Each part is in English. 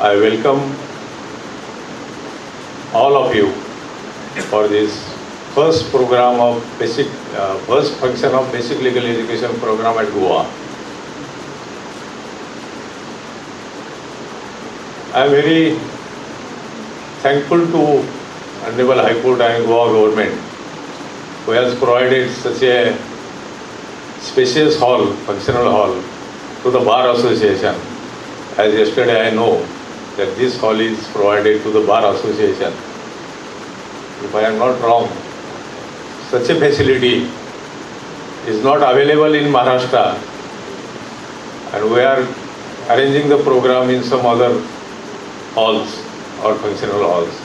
I welcome all of you for this first function of basic legal education program at Goa. I am very thankful to Honorable High Court and Goa government, who has provided such a spacious hall, functional hall, to the Bar Association. As yesterday I know that this hall is provided to the Bar Association. If I am not wrong, such a facility is not available in Maharashtra, and we are arranging the program in some other halls or functional halls.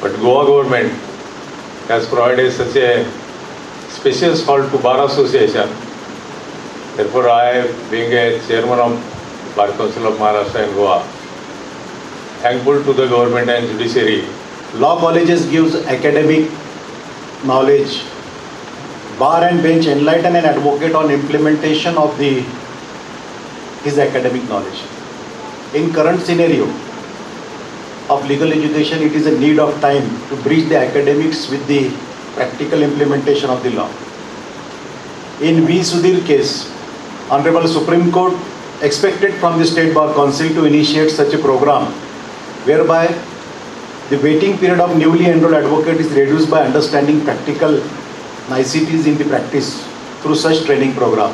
But Goa government has provided such a spacious hall to Bar Association. Therefore, I, being a chairman of Bar Council of Maharashtra and Goa, thankful to the government and judiciary. Law colleges gives academic knowledge. Bar and bench enlighten and advocate on implementation of his academic knowledge. In current scenario of legal education, it is a need of time to bridge the academics with the practical implementation of the law. In V. Sudhir case, Honorable Supreme Court expected from the State Bar Council to initiate such a program whereby the waiting period of newly enrolled advocate is reduced by understanding practical niceties in the practice through such training program.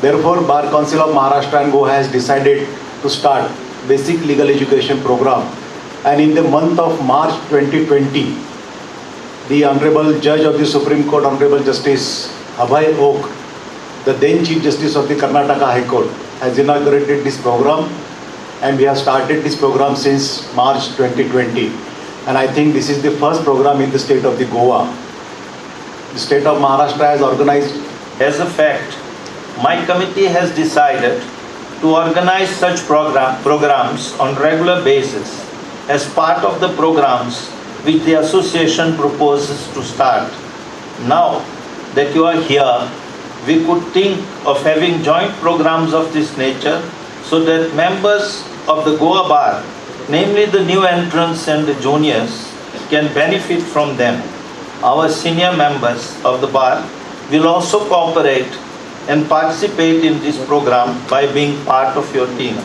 Therefore, Bar Council of Maharashtra and Goa has decided to start basic legal education program. And in the month of March 2020, the Honorable Judge of the Supreme Court, Honorable Justice Abhay Oak, the then Chief Justice of the Karnataka High Court, has inaugurated this program, and we have started this program since March 2020. And I think this is the first program in the state of the Goa. The state of Maharashtra has organized. As a fact, my committee has decided to organize such programs on regular basis as part of the programs which the association proposes to start. Now that you are here, we could think of having joint programs of this nature so that members of the Goa Bar, namely the new entrants and the juniors, can benefit from them. Our senior members of the bar will also cooperate and participate in this program by being part of your team.